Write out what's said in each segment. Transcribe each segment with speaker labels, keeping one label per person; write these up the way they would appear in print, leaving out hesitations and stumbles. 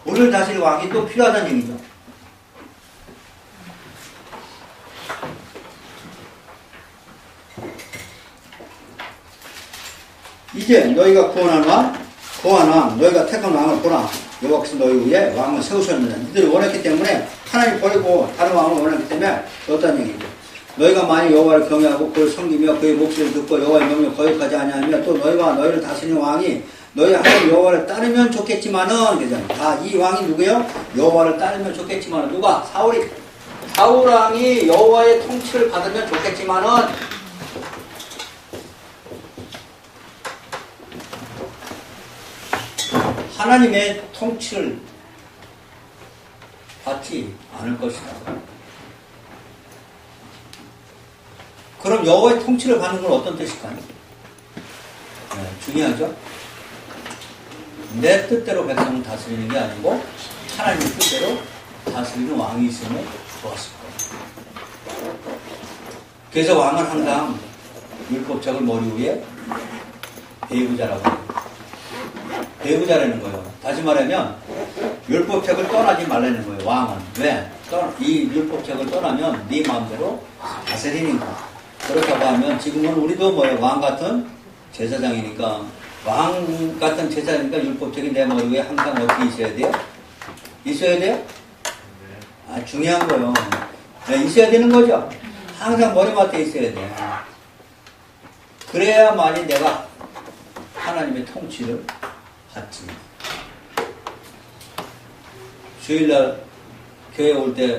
Speaker 1: 우리를 다스릴 왕이 또 필요하다는 얘기죠. 이제 너희가 구원한 왕, 너희가 택한 왕을 보라. 여호와께서 너희 위에 왕을 세우셨느냐. 이들이 원했기 때문에 하나님 버리고 다른 왕을 원했기 때문에 어떤 얘기죠. 너희가 만약 여호와를 경외하고 그를 섬기며 그의 목소리를 듣고 여호와의 명령을 거역하지 아니하며 또 너희와 너희를 다스리는 왕이 너희 하나님 여호와를 따르면 좋겠지만은 그잖아요. 이 왕이 누구예요? 여호와를 따르면 좋겠지만은 누가? 사울 왕이 여호와의 통치를 받으면 좋겠지만은 하나님의 통치를 받지 않을 것이다. 그럼 여호와의 통치를 받는 건 어떤 뜻일까요? 네, 중요하죠. 내 뜻대로 백성을 다스리는 게 아니고 하나님의 뜻대로 다스리는 왕이 있으면 좋았을 거예요. 그래서 왕은 항상 율법책을 머리 위에 배우자라고 해요. 배우자라는 거예요. 다시 말하면 율법책을 떠나지 말라는 거예요. 왕은. 왜? 이 율법책을 떠나면 네 마음대로 다스리니까. 그렇다고 하면 지금은 우리도 뭐예요? 왕 같은 제사장이니까 왕 같은 제사장이니까 율법책이 내 머리 위에 항상 어떻게 있어야 돼요? 있어야 돼요? 중요한 거요. 네, 있어야 되는 거죠. 항상 머리맡에 있어야 돼요. 그래야만이 내가 하나님의 통치를 받지. 주일날 교회 올 때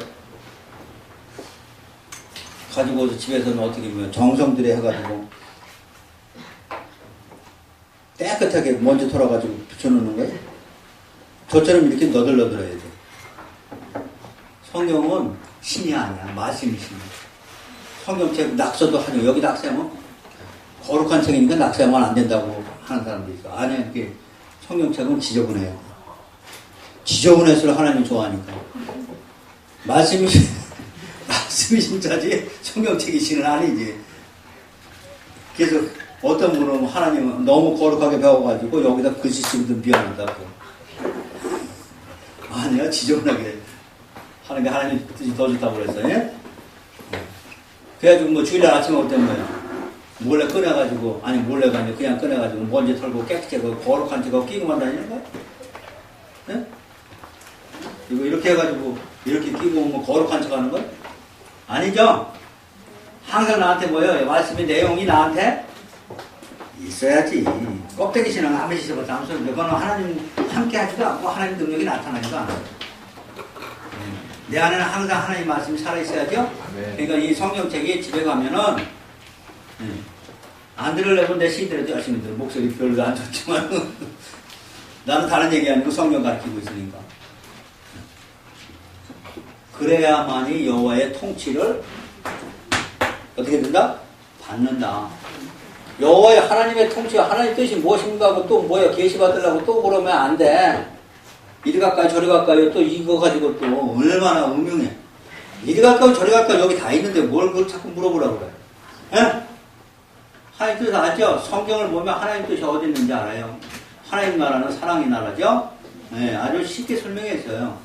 Speaker 1: 가지고 오서 집에서는 어떻게 보면 정성들이 해가지고 깨끗하게 먼지 털어가지고 붙여놓는 거예요. 저처럼 이렇게 너덜너덜해야 돼. 성경은 신이 아니야. 말씀이 신이야. 성경책 낙서도 하죠. 여기 낙서하면 거룩한 책이니까 낙서하면 안 된다고 하는 사람도 있어. 아니, 이게 성경책은 지저분해요. 지저분해서 하나님이 좋아하니까. 말씀이 신자지 성경책이 신은 아니지. 그래서 어떤 분은 하나님은 너무 거룩하게 배워가지고 여기다 글씨 쓰기도 미안하다고. 아니야, 지저분하게 하는 게 하나님 뜻이 더 좋다고 그랬어요. 예? 그래가지고 뭐 주일날 아침에 올 때 뭐야. 몰래 꺼내가지고, 아니 몰래가 아니라 그냥 꺼내가지고 먼지 털고 깨끗하게 거룩한 척하고 끼고만 다니는 거야? 예? 이거 이렇게 해가지고 이렇게 끼고 오면 거룩한 척 하는 거야? 아니죠? 항상 나한테 뭐예요? 말씀의 내용이 나한테 있어야지. 껍데기 신앙 아무리 씻어봤자 아무 소리인데 그거는 하나님 함께 하지도 않고 하나님 능력이 나타나지도 않아요. 내 안에는 항상 하나님 말씀이 살아있어야죠? 그러니까 이 성경책이 집에 가면은 안 들으려고 내 시들에도 열심히 들어. 목소리 별로 안 좋지만 나는 다른 얘기 아니고 성경 가르치고 있으니까. 그래야만이 여호와의 통치를 어떻게 된다? 받는다. 여호와의 하나님의 통치, 하나님의 뜻이 무엇인가 하고 또 뭐야 계시받으려고 또 그러면 안 돼. 이리 갈까요 저리 갈까요 또 이거 가지고 또 얼마나 음흉해. 이리 갈까요 저리 갈까요 여기 다 있는데 뭘 그걸 자꾸 물어보라고 그래. 예? 하나님 뜻 알죠? 성경을 보면 하나님 뜻이 어디 있는지 알아요. 하나님 나라는 사랑의 나라죠? 네, 아주 쉽게 설명했어요.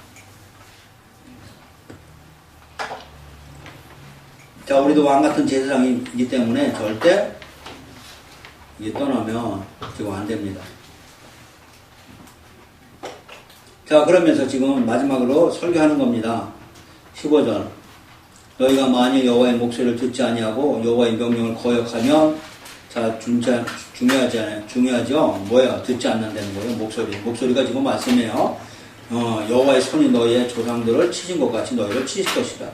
Speaker 1: 자, 우리도 왕같은 제사장이기 때문에 절대 이게 떠나면 지금 안 됩니다. 자, 그러면서 지금 마지막으로 설교하는 겁니다. 15절. 너희가 만일 여호와의 목소리를 듣지 아니하고 여호와의 명령을 거역하면 자, 중요하지 않아요? 중요하죠? 뭐야? 듣지 않는다는 거예요. 목소리가 지금 말씀이에요. 여호와의 손이 너희의 조상들을 치신 것 같이 너희를 치실 것이다.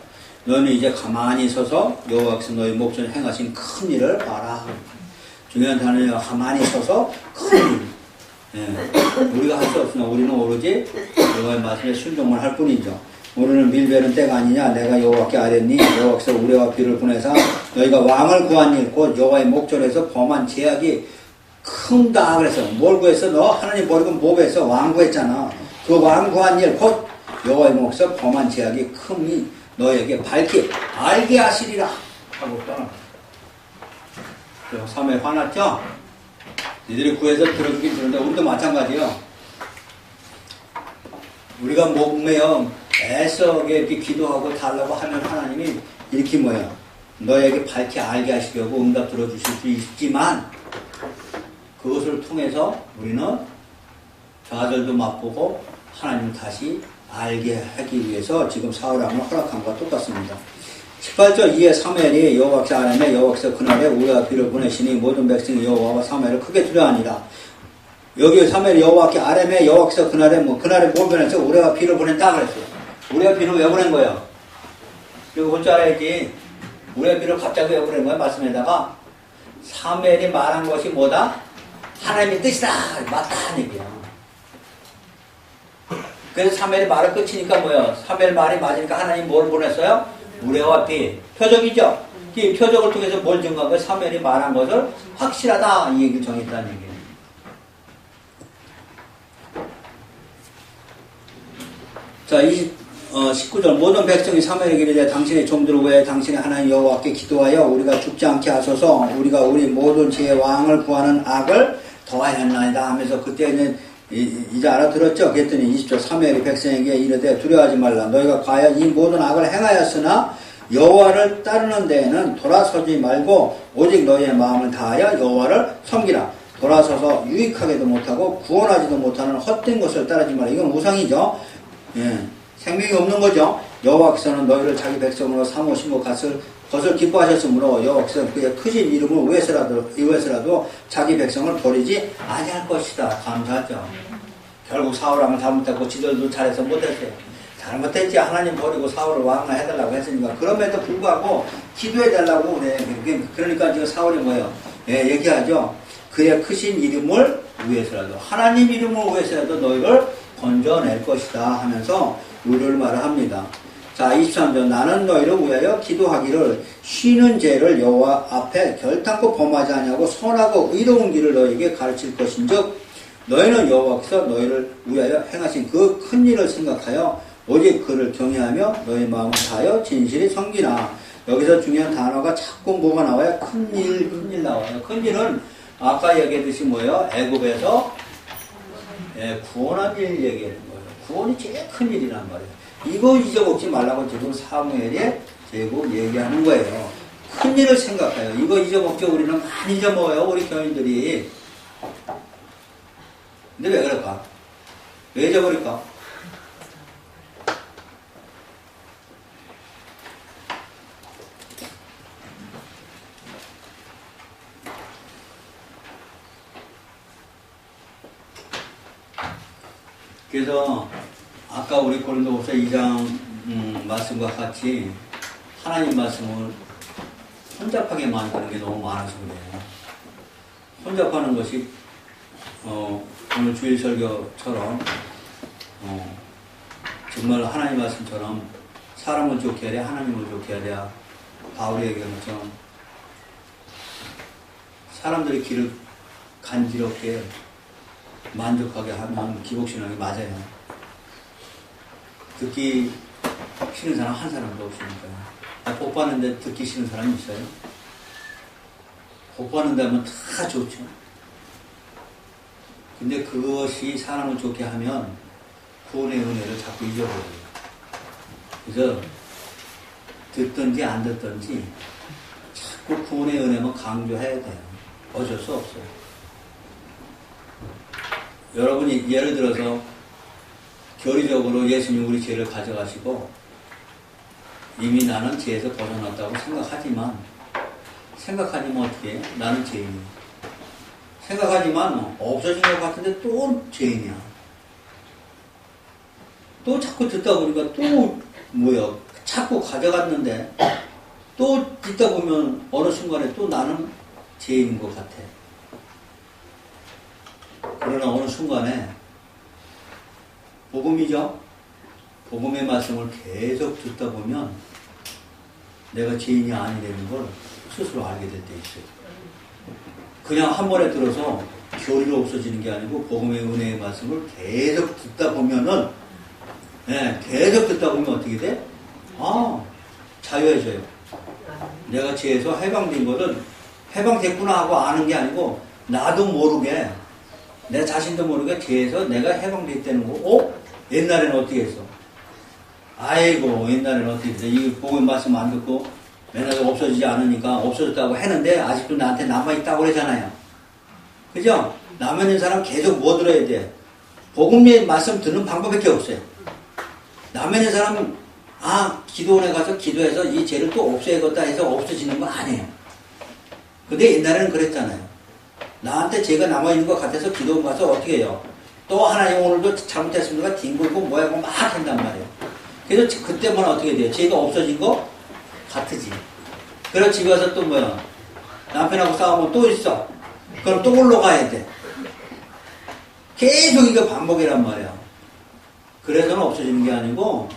Speaker 1: 너희는 이제 가만히 서서 여호와께서 너희 목전에 행하신 큰 일을 봐라. 중요한 단어예요. 가만히 서서 큰 일. 예. 우리가 할 수 없으나 우리는 오로지 여호와의 말씀에 순종만 할 뿐이죠. 우리는 밀베는 때가 아니냐. 내가 여호와께 아뢰니 여호와께서 우레와 비를 보내사 너희가 왕을 구한 일 곧 여호와의 목전에서 범한 죄악이 큰다. 그래서 뭘 구했어? 너 하나님 버리고 뭐 구했어? 왕 구했잖아. 그 왕 구한 일 곧 여호와의 목에서 범한 죄악이 큼이 너에게 알게 하시리라 하고 떠나. 3회 화났죠? 니들이 구해서 들어주긴 들었는데 우리도 마찬가지예요. 우리가 몸매요 애써 이렇게 기도하고 달라고 하면 하나님이 이렇게 뭐야 너에게 밝게 알게 하시려고 응답 들어주실 수 있지만 그것을 통해서 우리는 좌절도 맛보고 하나님을 다시 알게 하기 위해서 지금 사울왕을 허락한 것과 똑같습니다. 18절 이에 사무엘이 여호와께 아뢰매 여호와께서 그날에 우리와 비를 보내시니 모든 백성이 여호와와 사무엘을 크게 두려워하니라. 여기 사무엘이 여호와께 아뢰매 여호와께서 그날에 그날에 뭘 보냈어? 우리와 비를 보낸다 그랬어요. 우리와 비를 왜 보낸 거예요? 이거 볼 줄 알아야지. 우리와 비를 갑자기 왜 보낸 거야? 말씀에다가 사무엘이 말한 것이 뭐다? 하나님의 뜻이다. 맞다 얘기야. 그래서 사무엘이 말을 끝이니까 뭐야? 사무엘 말이 맞으니까 하나님 뭘 보냈어요? 우레와 비. 표적이죠? 이 표적을 통해서 뭘 증거한 거예요? 사무엘이 말한 것을 확실하다 이 얘기를 정했다는 얘기예요. 자, 19절 모든 백성이 사무엘에게 이르되 당신의 종들을 왜 당신의 하나님 여호와께 기도하여 우리가 죽지 않게 하소서 우리가 우리 모든 지의 왕을 구하는 악을 더하였나이다 하면서 그때는 이제 알아들었죠? 그랬더니 20절 사무엘이 백성에게 이르되 두려워하지 말라 너희가 과연 이 모든 악을 행하였으나 여호와를 따르는 데에는 돌아서지 말고 오직 너희의 마음을 다하여 여호와를 섬기라. 돌아서서 유익하게도 못하고 구원하지도 못하는 헛된 것을 따르지 말라. 이건 우상이죠. 예, 생명이 없는 거죠. 여호와께서는 너희를 자기 백성으로 삼으시고 것을 기뻐하셨으므로 여호와께서는 그의 크신 이름을 위해서라도 자기 백성을 버리지 아니할 것이다. 감사하죠. 결국 사울왕을 잘못했고 지들도 잘해서 못했어요. 잘못했지 하나님 버리고 사울을 왕을 해달라고 했으니까 그럼에도 불구하고 기도해달라고 그래. 그러니까 지금 사울이 뭐예요? 예, 얘기하죠. 그의 크신 이름을 위해서라도 하나님 이름을 위해서라도 너희를 건져낼 것이다 하면서 우려를 말합니다. 자 23절 나는 너희를 위하여 기도하기를 쉬는 죄를 여호와 앞에 결탄코 범하지 아니하고 선하고 의로운 길을 너희에게 가르칠 것인즉 너희는 여호와께서 너희를 위하여 행하신 그 큰 일을 생각하여 오직 그를 경외하며 너희 마음을 다하여 진실히 섬기나. 여기서 중요한 단어가 자꾸 뭐가 나와요? 큰일 나와요. 큰일은 아까 얘기했듯이 뭐예요? 애굽에서 구원한 일 얘기하는 거예요. 구원이 제일 큰 일이란 말이에요. 이거 잊어먹지 말라고 지금 사무엘이 제국 얘기하는 거예요. 큰 일을 생각해요. 이거 잊어먹죠. 우리는 많이 잊어먹어요. 우리 교인들이. 근데 왜 그럴까? 왜 잊어버릴까? 그래서 아까 우리 고린도후서 2장 말씀과 같이 하나님 말씀을 혼잡하게 만드는 게 너무 많아서 그래요. 혼잡하는 것이 오늘 주일 설교처럼 정말 하나님 말씀처럼 사람을 좋게 해야 돼, 하나님을 좋게 해야 돼. 바울이 얘기한 것처럼 사람들의 길을 간지럽게 만족하게 하면 기복신앙이 맞아요. 듣기 싫은 사람 한 사람도 없으니까요. 복 받는데 듣기 싫은 사람이 있어요? 복 받는다 하면 다 좋죠. 근데 그것이 사람을 좋게 하면 구원의 은혜를 자꾸 잊어버려요. 그래서 듣든지 안 듣든지 자꾸 구원의 은혜만 강조해야 돼요. 어쩔 수 없어요. 여러분이 예를 들어서 교리적으로 예수님 우리 죄를 가져가시고 이미 나는 죄에서 벗어났다고 생각하지만 어떻게 해? 나는 죄인이야. 생각하지만 없어진 것 같은데 또 죄인이야. 또 자꾸 듣다 보니까 또 뭐야? 자꾸 가져갔는데 또 듣다 보면 어느 순간에 또 나는 죄인인 것 같아. 그러나 어느 순간에 복음이죠. 복음의 말씀을 계속 듣다 보면 내가 죄인이 아니라는 걸 스스로 알게 될 때 있어요. 그냥 한 번에 들어서 교리로 없어지는 게 아니고 복음의 은혜의 말씀을 계속 듣다 보면은 계속 듣다 보면 어떻게 돼? 자유해져요. 내가 죄에서 해방된 거를 해방됐구나 하고 아는 게 아니고 나도 모르게 내 자신도 모르게 죄에서 내가 해방됐다는 거. 옛날에는 어떻게 했어? 아이고, 옛날에는 어떻게 했어? 이 복음 말씀 안 듣고 맨날 없어지지 않으니까 없어졌다고 했는데 아직도 나한테 남아있다고 그러잖아요. 그죠? 남아있는 사람 계속 뭐 들어야 돼? 복음의 말씀 듣는 방법밖에 없어요. 남아있는 사람은 기도원에 가서 기도해서 이 죄를 또 없애야겠다 해서 없어지는 건 아니에요. 근데 옛날에는 그랬잖아요. 나한테 죄가 남아있는 것 같아서 기도원 가서 어떻게 해요? 또 하나님 오늘도 잘못했습니다. 뒹굴고 뭐하고 막 한단 말이에요. 그래서 그때만 어떻게 돼요? 죄가 없어진 거 같으지. 그래서 집에 와서 또 뭐야? 남편하고 싸우면 또 있어. 그럼 또 올라가야 돼. 계속 이거 반복이란 말이야. 그래서는 없어지는 게 아니고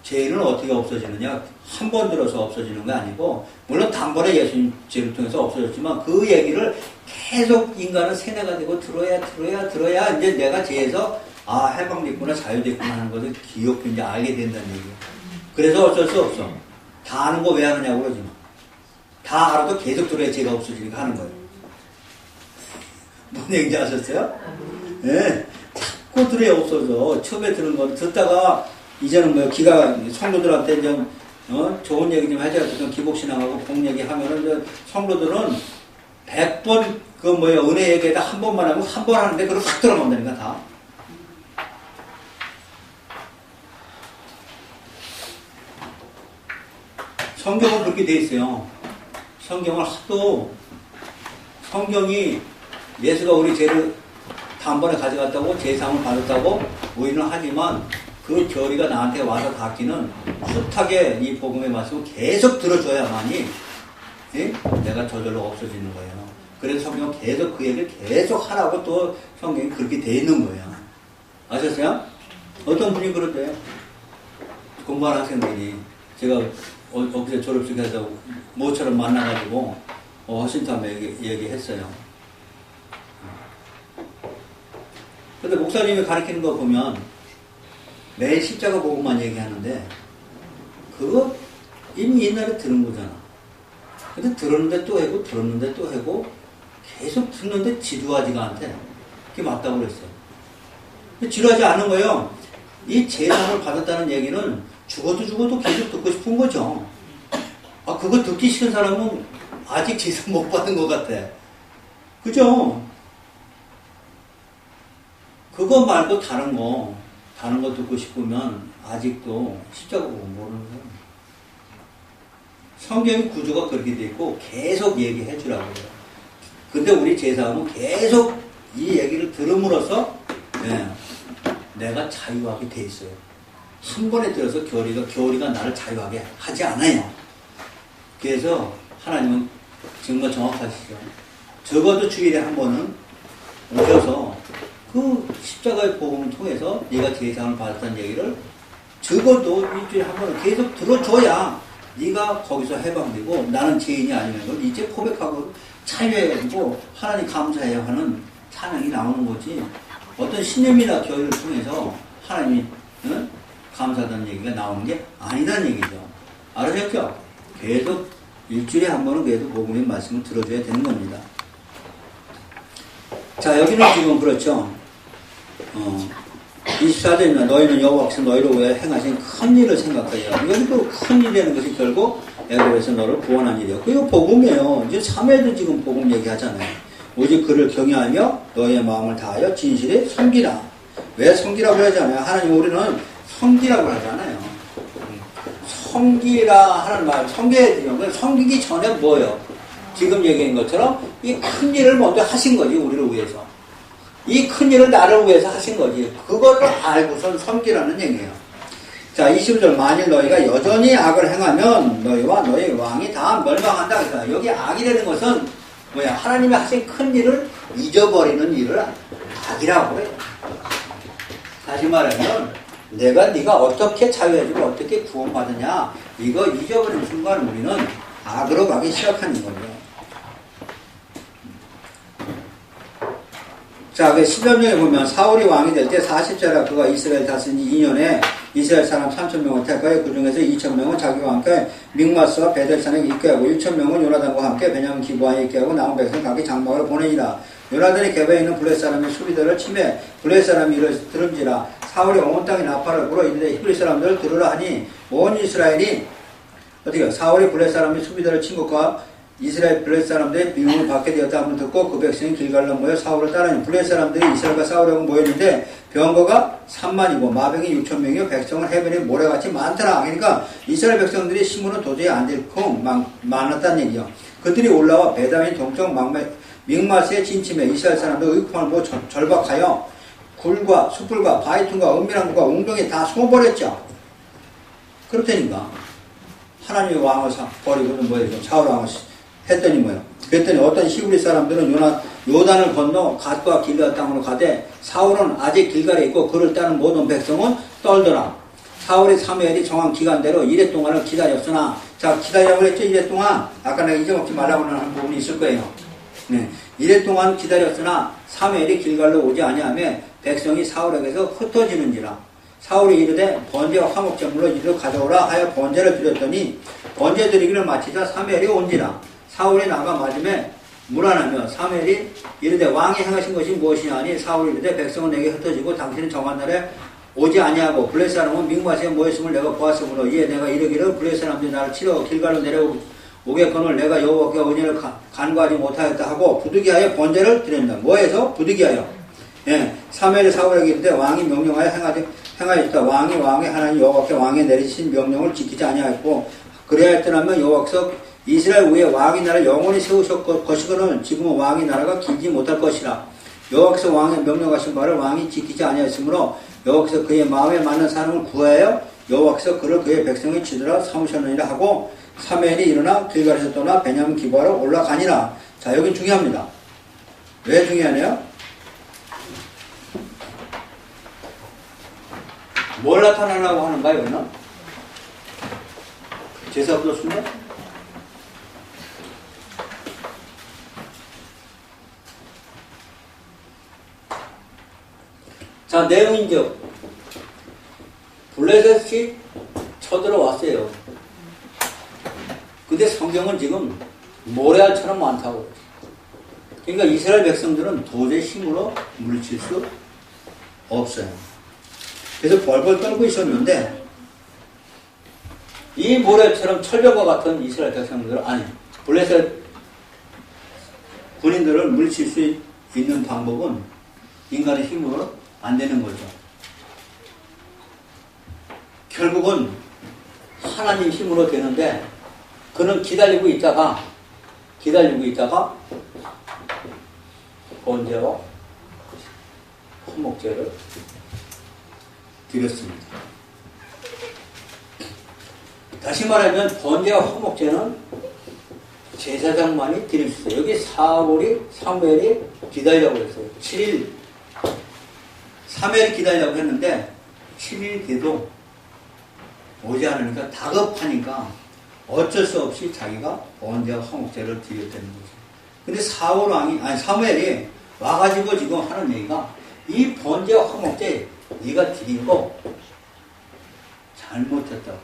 Speaker 1: 죄는 어떻게 없어지느냐? 한 번 들어서 없어지는 게 아니고 물론 단번에 예수님 죄를 통해서 없어졌지만 그 얘기를 계속 인간은 세뇌가 되고 들어야 이제 내가 죄에서 해방됐구나 자유됐구나 하는 것을 기억해 이제 알게 된다는 얘기예요. 그래서 어쩔 수 없어. 다 아는 거 왜 하느냐고 그러지 마. 다 알아도 계속 들어야 죄가 없어지니까 하는 거예요. 뭔 얘기인지 아셨어요? 네. 자꾸 들어야 없어져. 처음에 들은 건 듣다가 이제는 뭐 성도들한테 좀 좋은 얘기 좀 해줘야 돼. 기복신앙하고 복 얘기하면은 성도들은 100번 은혜 얘기에다 한 번만 하고 한 번 하는데 그걸 확 들어간다니까 다. 성경은 그렇게 돼 있어요. 성경을 하도 성경이 예수가 우리 죄를 단번에 가져갔다고 죄상을 받았다고 우리는 하지만 그 결의가 나한테 와서 닿기는 숱하게 이 복음의 말씀을 계속 들어줘야만이 내가 저절로 없어지는 거예요. 그래서 성경은 계속 그 얘기를 계속 하라고 또 성경이 그렇게 돼 있는 거예요. 아셨어요? 어떤 분이 그러대요. 공부하는 학생들이 제가 엊그제 졸업식에서 모처럼 만나가지고 허심탄회 얘기했어요. 근데 목사님이 가르치는 거 보면 매일 십자가 보고만 얘기하는데 그거 이미 옛날에 들은 거잖아. 근데 들었는데 또 하고 들었는데 또 하고 계속 듣는데 지루하지가 않대. 그게 맞다고 그랬어요. 지루하지 않은 거예요. 이 재산을 받았다는 얘기는 죽어도 계속 듣고 싶은 거죠. 그거 듣기 싫은 사람은 아직 재산 못 받은 것 같아. 그죠? 그거 말고 다른 거 듣고 싶으면 아직도 십자가 보고 모르는 거예요. 성경의 구조가 그렇게 돼 있고 계속 얘기해 주라고 해요. 근데 우리 제사함은 계속 이 얘기를 들음으로써 내가 자유하게 돼 있어요. 한 번에 들어서 교리가 나를 자유하게 하지 않아요. 그래서 하나님은 정말 정확하시죠. 적어도 주일에 한 번은 오셔서 그 십자가의 복음을 통해서 네가 제사함을 받았다는 얘기를 적어도 일주일에 한 번은 계속 들어줘야 네가 거기서 해방되고 나는 죄인이 아니라는 걸 이제 고백하고 자유해가지고 하나님 감사해야 하는 찬양이 나오는 거지. 어떤 신념이나 교회를 통해서 하나님이 감사하다는 얘기가 나오는 게 아니다는 얘기죠. 알아셨죠? 계속 일주일에 한 번은 그래도 복음의 말씀을 들어줘야 되는 겁니다. 자, 여기는 지금 그렇죠. 24절입니다. 너희는 여호와께서 너희를 위해 행하신 큰 일을 생각하여. 이것도 큰 일이라는 것이 결국 애굽에서 너를 구원한 일이에요. 그리고 복음이에요. 이제 3회도 지금 복음 얘기하잖아요. 오직 그를 경외하며 너희의 마음을 다하여 진실에 섬기라. 왜 섬기라고 하잖아요. 하나님 우리는 섬기라고 하잖아요. 섬기라 하는 말, 섬겨야 돼요. 섬기기 전에 뭐예요? 지금 얘기한 것처럼 이 큰 일을 먼저 하신 거지, 우리를 위해서. 이 큰 일을 나를 위해서 하신 거지. 그걸 알고선 섬기라는 얘기예요. 자, 20절. 만일 너희가 여전히 악을 행하면 너희와 너희 왕이 다 멸망한다. 그래서 여기 악이라는 것은 뭐야? 하나님이 하신 큰 일을 잊어버리는 일을 악이라고 해요. 다시 말하면 네가 어떻게 자유해지고 어떻게 구원받느냐 이거 잊어버리는 순간 우리는 악으로 가기 시작하는 거예요. 자, 그 10년에 보면 사울이 왕이 될 때 40세라 그가 이스라엘 다스린 2년에 이스라엘 사람 3,000명을 택하여 그 중에서 2,000명은 자기와 함께 믹마스와 베델산에 있게 하고 1,000명은 요나단과 함께 베냐민 기브아에 있게 하고 남은 백성 각기 장막을 보내니라. 요나단이 개베에 있는 블레 사람의 수비대를 침해 블레 사람이 이를 들은지라 사울이 온 땅에 나팔을 불어 이르되 히브리 사람들을 들으라 하니 온 이스라엘이 어떻게 사울이 블레 사람이 수비대를 친 것과 이스라엘 블레 사람들의 비용을 받게 되었다 하면 듣고 그 백성이 길갈로 모여 사울을 따르니 블레 사람들이 이스라엘과 싸우려고 모였는데 병거가 3만이고 마병이 6,000명이요 백성은 해변에 모래같이 많더라. 그러니까 이스라엘 백성들이 힘으로는 도저히 안 될고 많았다는 얘기요. 그들이 올라와 베다민 동쪽 믹마스에 진침해 이스라엘 사람들 의품을 뭐 절박하여 굴과 숯불과 바위퉁과 은밀한 굴과 웅덩이 다 숨어버렸죠. 그렇다니까 하나님의 왕을 버리고는 뭐예요? 사울 왕을 했더니 뭐예요? 그랬더니 어떤 히브리 사람들은 요단을 건너 갓과 길르앗 땅으로 가되 사울은 아직 길갈에 있고 그를 따른 모든 백성은 떨더라. 사울의 사무엘이 정한 기간대로 이래 동안을 기다렸으나 자 기다리라고 했죠. 이래 동안 아까 내가 잊어먹지 말라고 하는 부분이 있을 거예요. 네. 이래 동안 기다렸으나 사무엘이 길갈로 오지 아니하며 백성이 사울에게서 흩어지는지라. 사울이 이르되 번제와 화목제물로 이를 가져오라 하여 번제를 드렸더니 번제 드리기를 마치자 사무엘이 온지라. 사울이 나가 맞음에 물안하며 사무엘이 이르되 왕이 행하신 것이 무엇이냐 하니 사울이 이르되 백성은 내게 흩어지고 당신은 정한 날에 오지 아니하고 블레 사람은 믹마스에 모였음을 내가 보았으므로 이에 내가 이르기를 블레 사람들이 나를 치러 길갈로 내려오겠거늘 내가 여호와께 은혜를 간구하지 못하였다 하고 부득이하여 번제를 드린다. 뭐해서? 부득이하여. 예, 사무엘이 사울에게 이르되 왕이 명령하여 행하였다. 왕의 하나님 여호와께 왕에 내리신 명령을 지키지 아니하였고 그래야 했더라면 여호와께서 이스라엘 위에 왕의 나라를 영원히 세우셨거니와 지금은 왕의 나라가 길지 못할 것이라. 여호와께서 왕의 명령하신 바를 왕이 지키지 아니하였으므로 여호와께서 그의 마음에 맞는 사람을 구하여 여호와께서 그를 그의 백성의 지도라 삼으셨느니라 하고 사무엘이 일어나 길갈에서 떠나 베냐민 기브아로 올라가니라. 자, 여긴 중요합니다. 왜 중요하네요? 뭘 나타나려고 하는가요, 여기는? 제사부터 순례? 자, 내용인즉 블레셋이 쳐들어왔어요. 근데 성경은 지금 모래알처럼 많다고. 그러니까 이스라엘 백성들은 도저히 힘으로 물리칠 수 없어요. 그래서 벌벌 떨고 있었는데 이 모래처럼 철벽과 같은 이스라엘 백성들 아니 블레셋 군인들을 물리칠 수 있는 방법은 인간의 힘으로 안 되는 거죠. 결국은 하나님 힘으로 되는데 그는 기다리고 있다가 번제와 화목제를 드렸습니다. 다시 말하면 번제와 화목제는 제사장만이 드릴 수 있어요. 여기 사무엘이 기다리라고 했어요. 7일 사무엘이 기다리라고 했는데 7일 돼도 오지 않으니까 다급하니까 어쩔 수 없이 자기가 번제와 화목제를 드렸다는 거죠. 근데 사무엘이 와가지고 지금 하는 얘기가 이 번제와 화목제 네가 드린 거 잘못했다고.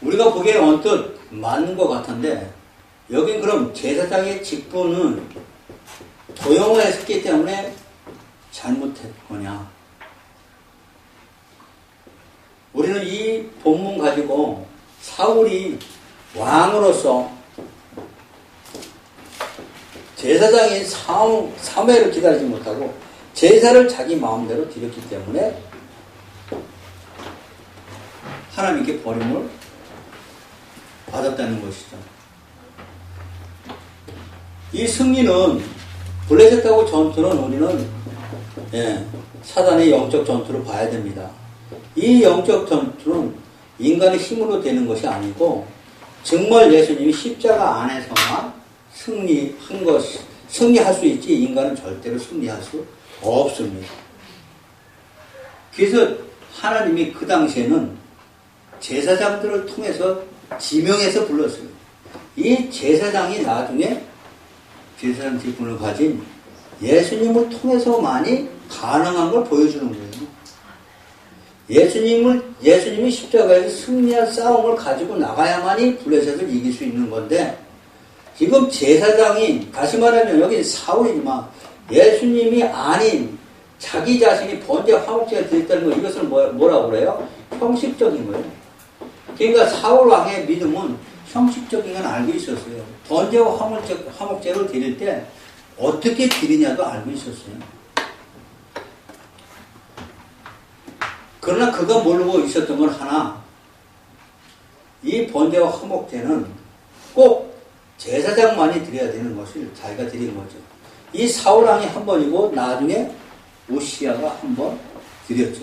Speaker 1: 우리가 보기에 언뜻 맞는 것 같은데 여긴 그럼 제사장의 직분은 도용을 했기 때문에 잘못했거냐. 우리는 이 본문 가지고 사울이 왕으로서 제사장인 사무엘을 기다리지 못하고 제사를 자기 마음대로 드렸기 때문에 하나님께 버림을 받았다는 것이죠. 이 승리는 블레셋하고 전투는 우리는 사단의 영적 전투로 봐야 됩니다. 이 영적 전투는 인간의 힘으로 되는 것이 아니고 정말 예수님이 십자가 안에서만 승리할 수 있지 인간은 절대로 승리할 수 없습니다. 그래서 하나님이 그 당시에는 제사장들을 통해서 지명해서 불렀어요. 이 제사장이 나중에 제사장 직분을 가진 예수님을 통해서만이 가능한 걸 보여주는 거예요. 예수님이 십자가에서 승리한 싸움을 가지고 나가야만이 블레셋을 이길 수 있는 건데 지금 제사장이 다시 말하면 여기 사울이지만 예수님이 아닌 자기 자신이 번제 화목제를 드렸다는 거, 이것을 뭐라고 그래요? 형식적인 거예요. 그러니까 사울 왕의 믿음은 형식적인 건 알고 있었어요. 번제와 화목제를 드릴 때 어떻게 드리냐도 알고 있었어요. 그러나 그가 모르고 있었던 건 하나, 이 번제와 화목제는 꼭 제사장만이 드려야 되는 것을 자기가 드린 거죠. 이 사울왕이 한 번이고 나중에 우시야가 한 번 드렸죠.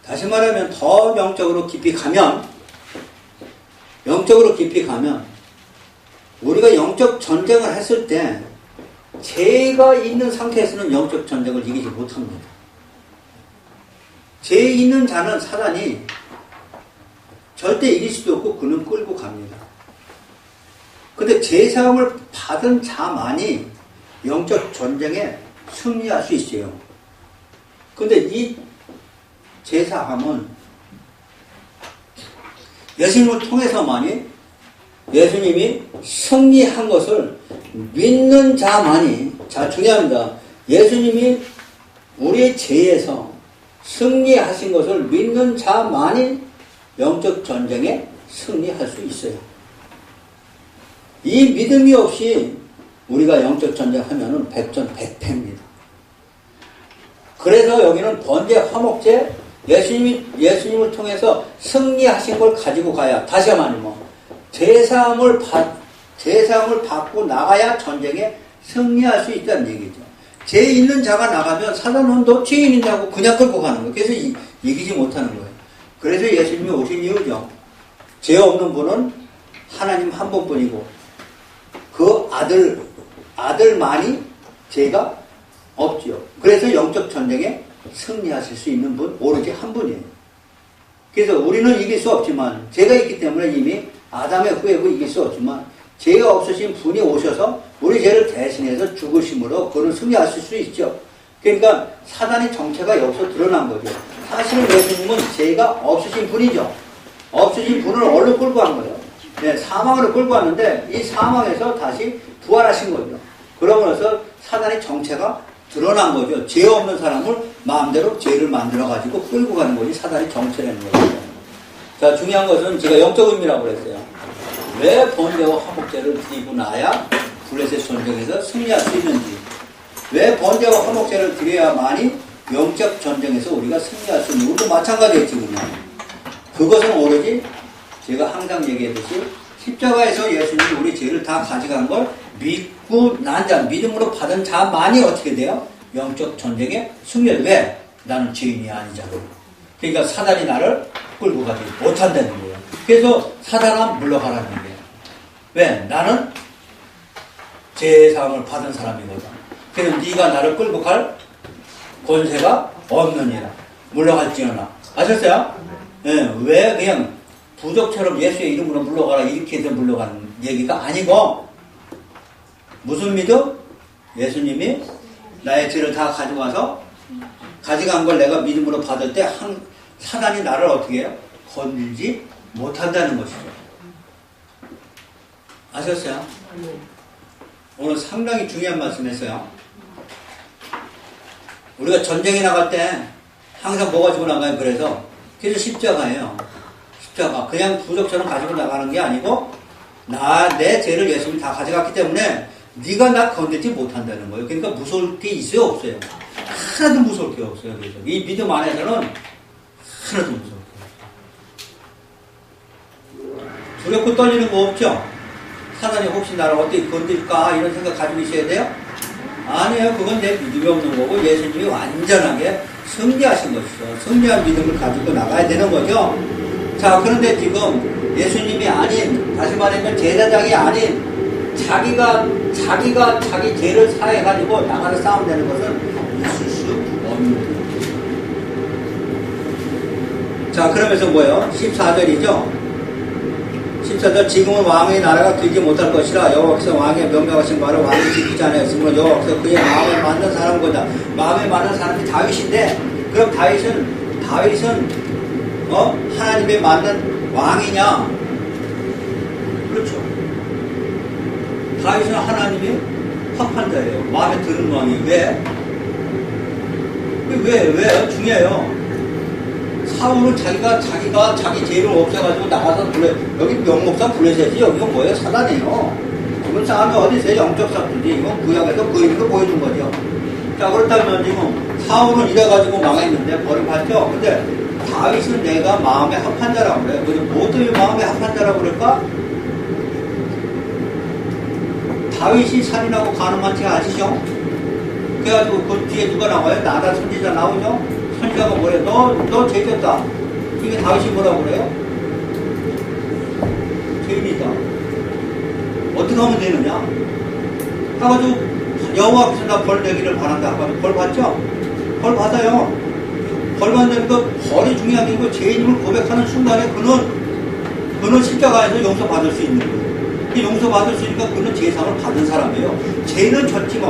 Speaker 1: 다시 말하면 더 영적으로 깊이 가면 우리가 영적 전쟁을 했을 때 죄가 있는 상태에서는 영적 전쟁을 이기지 못합니다. 죄 있는 자는 사단이 절대 이길 수도 없고 그는 끌고 갑니다. 근데 제사함을 받은 자만이 영적 전쟁에 승리할 수 있어요. 근데 이 제사함은 예수님을 통해서만이, 예수님이 승리한 것을 믿는 자만이, 자, 중요합니다. 예수님이 우리의 죄에서 승리하신 것을 믿는 자만이 영적 전쟁에 승리할 수 있어요. 이 믿음이 없이 우리가 영적 전쟁하면은 백전백패입니다. 그래서 여기는 번제, 화목제, 예수님을 통해서 승리하신 걸 가지고 가야, 다시 한번 제사함을 받고 나가야 전쟁에 승리할 수 있다는 얘기죠. 죄 있는 자가 나가면 사단은 너 죄인이냐고 그냥 끌고 가는 거예요. 그래서 이기지 못하는 거예요. 그래서 예수님이 오신 이유죠. 죄 없는 분은 하나님 한 분뿐이고 그 아들만이 죄가 없지요. 그래서 영적 전쟁에 승리하실 수 있는 분 오로지 한 분이에요. 그래서 우리는 이길 수 없지만, 죄가 있기 때문에 이미 아담의 후예고 이길 수 없지만, 죄가 없으신 분이 오셔서 우리 죄를 대신해서 죽으심으로 그를 승리하실 수 있죠. 그러니까 사단의 정체가 여기서 드러난 거죠. 사실은 예수님은 죄가 없으신 분이죠. 없으신 분을 얼른 끌고 간 거예요. 네, 사망으로 끌고 왔는데 이 사망에서 다시 부활하신 거죠. 그러면서 사단의 정체가 드러난 거죠. 죄 없는 사람을 마음대로 죄를 만들어가지고 끌고 가는 것이 사단의 정체라는 거죠. 자, 중요한 것은 제가 영적 의미라고 그랬어요. 왜 번제와 화목제를 드리고 나야 블레셋 전쟁에서 승리할 수 있는지, 왜 번제와 화목제를 드려야만이 영적 전쟁에서 우리가 승리할 수 있는, 우리도 마찬가지겠지. 그것은 오로지 제가 항상 얘기했듯이 십자가에서 예수님이 우리 죄를 다 가져간 걸 믿고 난 자, 믿음으로 받은 자만이 어떻게 돼요? 영적 전쟁에 승리를. 왜? 나는 죄인이 아니잖아. 그러니까 사단이 나를 끌고 가지 못한다는 거예요. 그래서 사단아 물러가라는 거예요. 왜? 나는 죄사함을 받은 사람이거든. 그래서 네가 나를 끌고 갈 권세가 없느니라. 물러갈지어나. 아셨어요? 네, 왜 그냥 부족처럼 예수의 이름으로 물러가라 이렇게 해서 물러가는 얘기가 아니고, 무슨 믿음? 예수님이 나의 죄를 다 가져가서 가져간 걸 내가 믿음으로 받을 때 사단이 나를 어떻게 해요? 건들지 못한다는 것이죠. 아셨어요? 오늘 상당히 중요한 말씀 했어요. 우리가 전쟁에 나갈 때 항상 뭐 가지고 나가요? 그래서 십자가예요. 십자가. 그냥 부적처럼 가지고 나가는 게 아니고 내 죄를 예수님이 다 가져갔기 때문에 네가 나 건들지 못한다는 거예요. 그러니까 무서울 게 있어요? 없어요? 하나도 무서울 게 없어요. 그래서 이 믿음 안에서는 하나도 무서울 게 없어요. 두렵고 떨리는 거 없죠? 사단이 혹시 나를 어떻게 건들까 이런 생각 가지고 있어야 돼요? 아니에요. 그건 내 믿음이 없는 거고 예수님이 완전하게 승리하신 것이죠. 승리한 믿음을 가지고 나가야 되는 거죠. 자, 그런데 지금 예수님이 아닌, 다시 말하면 제사장이 아닌 자기가 자기 죄를 사해가지고 나가서 싸움되는 것은 있을 수 없는 거예요. 자, 그러면서 뭐예요? 14절이죠? 14절, 지금은 왕의 나라가 길지 못할 것이라 여호와께서 왕의 명령하신 바를 왕이 지키지 않았으므로 여호와께서 그의 마음에 맞는 사람보다, 마음에 맞는 사람이 다윗인데, 그럼 다윗은 하나님에 맞는 왕이냐? 그렇죠. 다윗은 하나님이 확판자예요. 마음에 드는 왕이에요. 왜? 왜? 중요해요. 사울은 자기가 자기 죄를 없애가지고 나가서 여기 명목상 블레셋이 여기가 뭐예요? 사단이에요. 그건 싸움이 어디서 영적 싸움이지. 이건 구약에서 그림으로 보여준 거죠. 자, 그렇다면 지금 사울은 이래가지고 망했는데 벌을 받죠? 근데 다윗은 내가 마음에 합한 자라고 그래요. 그래서 뭐 때문에 마음에 합한 자라고 그럴까? 다윗이 살인하고 가늠한 지 아시죠? 그래가지고 그 뒤에 누가 나와요? 나단 선지자 나오죠? 선지자가 뭐래요? 너 죄졌다. 이게 다윗이 뭐라고 그래요? 죄인이다. 어떻게 하면 되느냐? 해가지고 여호와 앞에서 나 벌 내기를 바란다. 해가지고 벌 받죠? 벌 받아요. 벌 받는다니까 벌이 중요한 게 아니고 죄인임을 고백하는 순간에 그는 십자가에서 용서받을 수 있는 거예요. 용서받을 수 있으니까 그는 제상을 받은 사람이에요. 죄는 졌지만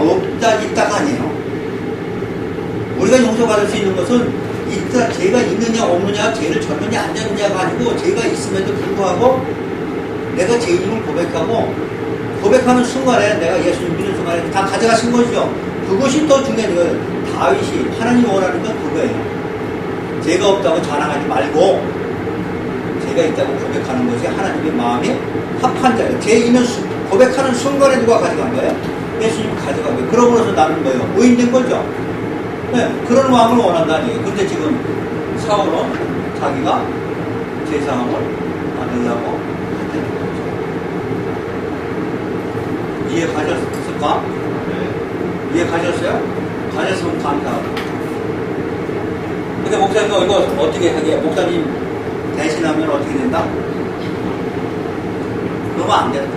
Speaker 1: 있다가 아니에요. 우리가 용서받을 수 있는 것은 죄가 있느냐 없느냐, 죄를 졌느냐 안 졌느냐가 아니고 죄가 있음에도 불구하고 내가 죄인임을 고백하는 순간에 내가 예수님 믿는 순간에 다 가져가신 것이죠. 그것이 더 중요한 거예요. 다윗이 하나님이 원하는 건 그거예요. 죄가 없다고 자랑하지 말고 죄가 있다고 고백하는 것이 하나님의 마음에 합한 자예요. 죄 있는 고백하는 순간에 누가 가져간 거예요? 예수님이 가져간 거예요. 그러고서 나는 뭐예요? 의인된 거죠. 네, 그런 마음을 원한다는 얘기예요. 근데 지금 사울은 자기가 제사함을 받으려고 했다는 거죠. 이해 가셨을까? 네. 이해 가셨어요? 가셨으면 감사하고. 근데 목사님 이거 어떻게 하게? 목사님 대신하면 어떻게 된다? 그러면 안 된다.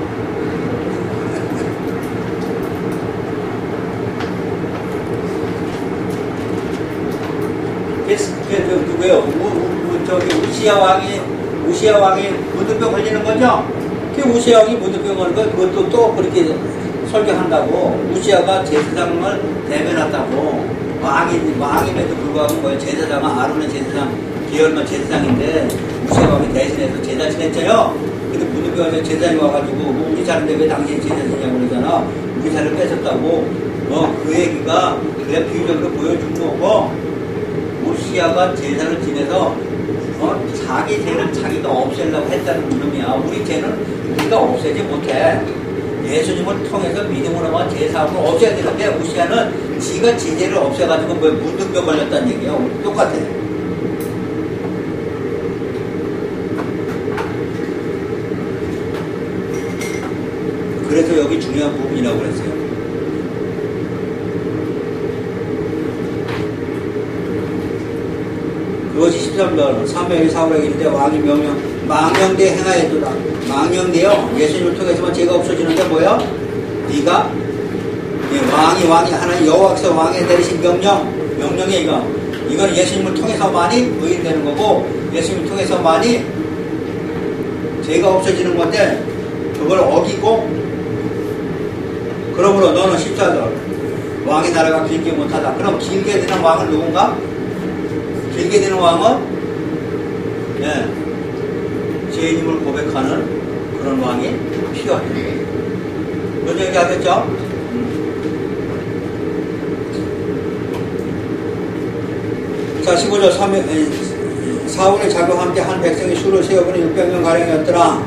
Speaker 1: 누구예요? 우시야 왕이 무드병 걸리는 거죠? 그 우시야 왕이 무드병 걸리는 거, 그것도 또 그렇게 설교한다고. 우시야가 제사장을 대변했다고. 왕임에도 불구하고 뭐예요? 제사장은 아론의 제사장, 계열만 제사장인데, 우시야 왕이 대신해서 제사 지냈잖아요? 근데 무드병에서 제사장이 와가지고, 우리 자는데 왜 당신이 제사지냐고 그러잖아. 우리 자를 뺏었다고. 그 얘기가 그냥 비유적으로 보여준 거고, 우시야가 제사를 지내서 자기 죄는 자기가 없애려고 했다는 놈이야. 우리 죄는 우리가 없애지 못해. 예수님을 통해서 믿음으로만 제사함을 없애야 되는데 우시야는 지가 지 죄를 없애가지고 뭐 문둥병 걸렸다는 얘기야. 똑같아. 그래서 여기 중요한 부분이라고 그랬어요. 그것이 13절 사무엘이 사울에게 이르되 왕이 망령되 행하였도다. 망령되요. 예수님을 통해서만 죄가 없어지는데 뭐야? 네가 왕이 하나님 여호와께서 왕에 내리신 명령에 이건 예수님을 통해서만이 의인되는 거고 예수님을 통해서만이 죄가 없어지는 건데 그걸 어기고 그러므로 너는 14절 왕의 나라가 길게 못하다. 그럼 길게 되는 왕은 누군가? 길게 되는 왕은 죄인임을 고백하는 그런 왕이 필요하다. 그런 얘기 하겠죠? 자, 15절 사울의 자기와 함께 한 백성이 수를 세어보니 600명가량이었더라.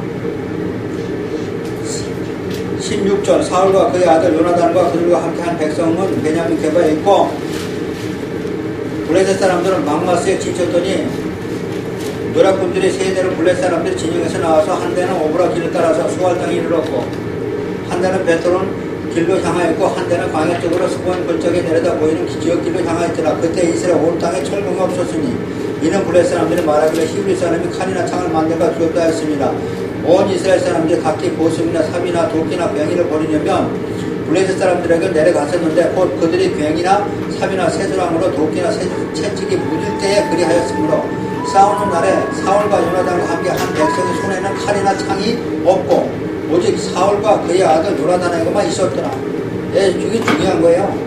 Speaker 1: 16절 사울과 그의 아들 요나단과 그들과 함께 한 백성은 베냐민 게바에 있고 블레셋 사람들은 막마스에 지쳤더니 노략군들이 세 대로 블레셋 사람들이 진영에서 나와서 한 대는 오브라 길을 따라서 수알 땅에 이르렀고 한 대는 베토론 길로 향하였고 한 대는 광야 쪽으로 스본 근처에 내려다 보이는 지역 길로 향하였더라. 그때 이스라엘 온 땅에 철공이 없었으니 이는 블레셋 사람들이 말하기를 히브리 사람이 칼이나 창을 만들까 두렵다 했습니다. 온 이스라엘 사람들이 각기 보습이나 삽이나 도끼나 병이를 버리려면 블레셋 사람들에게 내려갔었는데 곧 그들이 병이나 삽이나 쇠수랑으로 도끼나 채찍이 묻을 때에 그리하였으므로 싸우는 날에 사울과 요나단과 함께 한 백성의 손에는 칼이나 창이 없고 오직 사울과 그의 아들 요나단에게만 있었더라. 이게 중요한 거예요.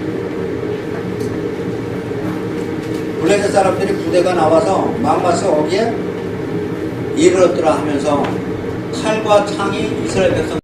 Speaker 1: 블레셋 사람들이 부대가 나와서 막마스 어기에 이르렀더라 하면서 칼과 창이 이스라엘 백성